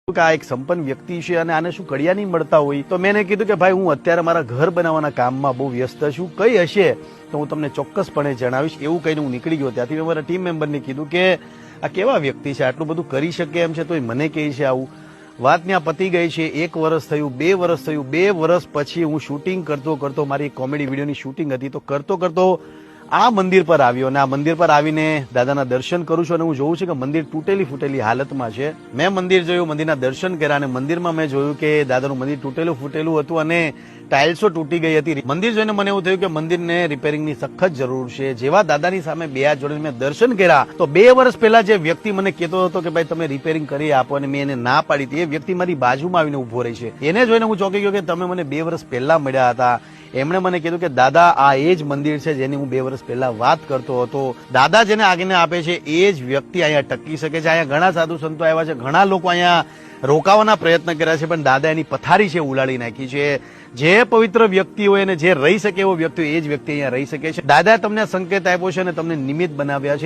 કે આ એક સંપન્ન વ્યક્તિ છે અને આને શું કડિયા નહીં મળતા હોય, તો મેં એને કીધું કે ભાઈ હું અત્યારે મારા ઘર બનાવવાના કામમાં બહુ વ્યસ્ત છું, કઈ હશે તો હું તમને ચોક્કસપણે જણાવીશ. એવું કહીને હું નીકળી ગયો. ત્યાંથી મેં મારા ટીમ મેમ્બરને કીધું કે આ કેવા વ્યક્તિ છે, આટલું બધું કરી શકે એમ છે તોય મને કહે છે આવું. વાત ત્યાં પતી ગઈ છે. 1 વર્ષ થયું, 2 વર્ષ થયું. 2 વર્ષ પછી હું શૂટિંગ કરતો મારી કોમેડી વિડીયોની શૂટિંગ હતી, તો કરતો આ મંદિર પર આવ્યો અને આ મંદિર પર આવીને દાદાના દર્શન કરું છું અને હું જોઉં છું કે મંદિર તૂટેલી ફૂટેલી હાલતમાં છે. મેં મંદિર જોયું, મંદિરના દર્શન કર્યા અને મંદિરમાં મેં જોયું કે દાદાનું મંદિર તૂટેલું ફૂટેલું હતું અને ટાઇલ્સો તૂટી ગઈ હતી. મંદિર જોઈને મને એવું થયું કે મંદિરને રિપેરિંગની સખત જરૂર છે. જેવા દાદાની સામે 2 હાથ જોડીને મેં દર્શન કર્યા તો 2 વર્ષ પહેલા જે વ્યક્તિ મને કહેતો હતો કે ભાઈ તમે રિપેરિંગ કરી આપો અને મેં એને ના પાડી હતી, એ વ્યક્તિ મારી બાજુમાં આવીને ઉભો રહી છે. એને જોઈને હું ચોંકી ગયો કે તમે મને 2 વર્ષ પહેલા મળ્યા હતા. એમણે મને કીધું કે દાદા આ એ જ મંદિર છે જેની હું 2 વર્ષ પહેલા વાત કરતો હતો. દાદા જેને આજ્ઞા આપે છે એ જ વ્યક્તિ અહીંયા ટકી શકે છે. અહીંયા ઘણા સાધુ સંતો આવ્યા છે, ઘણા લોકો અહીંયા રોકાવાના પ્રયત્ન કર્યા છે, પણ દાદા એની પથારી છે ઉલાડી નાખી છે. જે પવિત્ર વ્યક્તિ હોય અને જે રહી શકે એવો વ્યક્તિ હોય એ જ વ્યક્તિ અહીંયા રહી શકે છે. દાદા તમને સંકેત આપ્યો છે અને તમને નિમિત્ત બનાવ્યા છે.